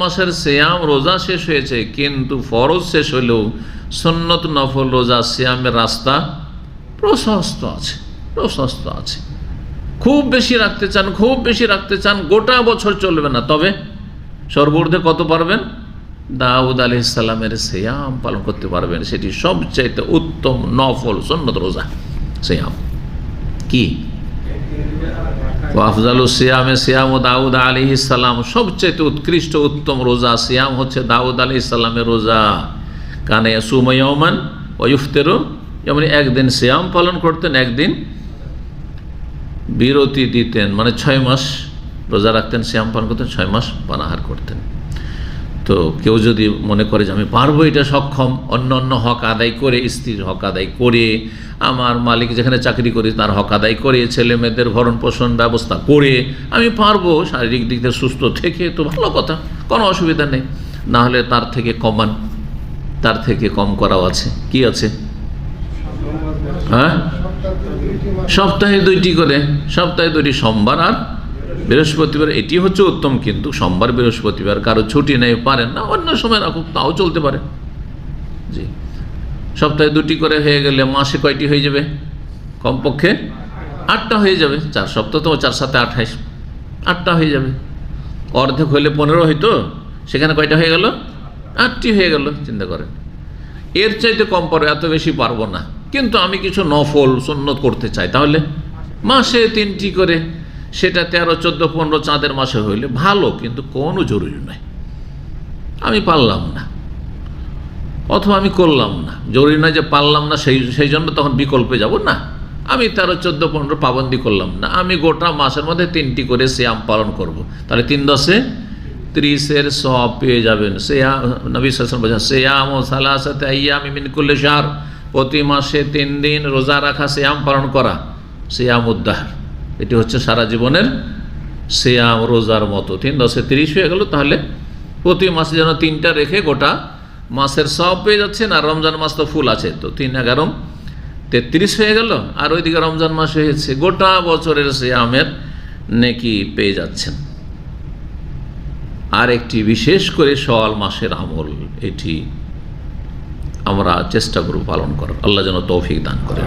মাসের সিয়াম রোজা শেষ হয়েছে, কিন্তু ফরজ শেষ হলেও সুন্নত নফল রোজা সিয়ামের রাস্তা প্রশস্ত আছে, প্রশস্ত আছে। খুব বেশি রাখতে চান, খুব বেশি রাখতে চান, গোটা বছর চলবে না, তবে সর্বূর্ধ্বে কত পারবেন? দাউদ আলাইহিস সালামের সিয়াম পালন করতে পারবেন। সেটি সবচাইতে উত্তম নফল সুন্নত রোজা সিয়াম। কি আফজালুস সিয়ামে সিয়াম দাউদ আলাইহিস সালাম, সবচাইতে উৎকৃষ্ট উত্তম রোজা সিয়াম হচ্ছে দাউদ আলাইহিস সালামের রোজা। কানে ইয়াসুমু ইয়াওমান ওয়া ইফতিরু, যেমন একদিন সিয়াম পালন করতেন, একদিন বিরতি দিতেন, মানে 6 মাস রোজা রাখতেন, সিয়াম পালন করতেন, 6 মাস পানাহার করতেন। তো কেউ যদি মনে করে যে আমি পারবো, এটা সক্ষম, অন্য অন্য হক আদায় করে, স্ত্রীর হক আদায় করে, আমার মালিক যেখানে চাকরি করি তার হক আদায় করে, ছেলে মেয়েদের ভরণ পোষণ ব্যবস্থা করে আমি পারবো, শারীরিক দিক থেকে সুস্থ থেকে, তো ভালো কথা, কোনো অসুবিধা নেই। না হলে তার থেকে কমান, তার থেকে কম করাও আছে। কি আছে? হ্যাঁ, সপ্তাহে 2টি করে, সপ্তাহে 2টি, সোমবার আর বৃহস্পতিবার, এটি হচ্ছে উত্তম। কিন্তু সোমবার বৃহস্পতিবার কারো ছুটি নেই, পারেন না, অন্য সময় রাখুক, তাও চলতে পারে। জি, সপ্তাহে 2টি করে হয়ে গেলে মাসে কয়টি হয়ে যাবে? কমপক্ষে 8টা হয়ে যাবে। 4 সপ্তাহ তো 4 7 28, 8টা হয়ে যাবে। অর্ধেক হইলে 15 হইতো, সেখানে কয়টা হয়ে গেল? 8টি হয়ে গেল। চিন্তা করেন, এর চাইতে কম পরে, এত বেশি পারবো না, কিন্তু আমি কিছু নফল সুন্নত করতে চাই, তাহলে মাসে 3টি করে, সেটা 13, 14, 15 চাঁদের মাসে হইলে ভালো, কিন্তু কোনো জরুরি নয়। আমি পারলাম না অথবা আমি করলাম না, জরুরি নয় যে পারলাম না সেই জন্য তখন বিকল্পে যাব না। আমি 13, 14, 15 পাবন্দি করলাম না, আমি গোটা মাসের মধ্যে 3টি করে সিয়াম পালন করব, তাহলে 3 10 30 সওয়াব পেয়ে যাবেন। সিয়াম, নবী সাল্লাল্লাহু আলাইহি ওয়াসাল্লাম বলেছেন, সিয়াম ও সালাসাতি আইয়ামি মিন কুল্লি শাহর, প্রতি মাসে 3 দিন রোজা রাখা, সিয়াম পালন করা, সিয়ামুদ দাহর, এটি হচ্ছে সারা জীবনের সিয়াম রোজার মতো। 3 10 30 হয়ে গেল, তাহলে প্রতি মাসে যেন 3টা রেখে গোটা মাসের সওয়াব পেয়ে যাচ্ছেন। আর রমজান মাস তো ফুল আছে, তো 3 11 33 হয়ে গেল, আর ওইদিকে রমজান মাস হয়েছে, গোটা বছরের সিয়ামের নেকি পেয়ে যাচ্ছেন। আর একটি বিশেষ করে শাওয়াল মাসের আমল, এটি আমরা চেষ্টা করব পালন করার। আল্লাহ যেন তৌফিক দান করেন।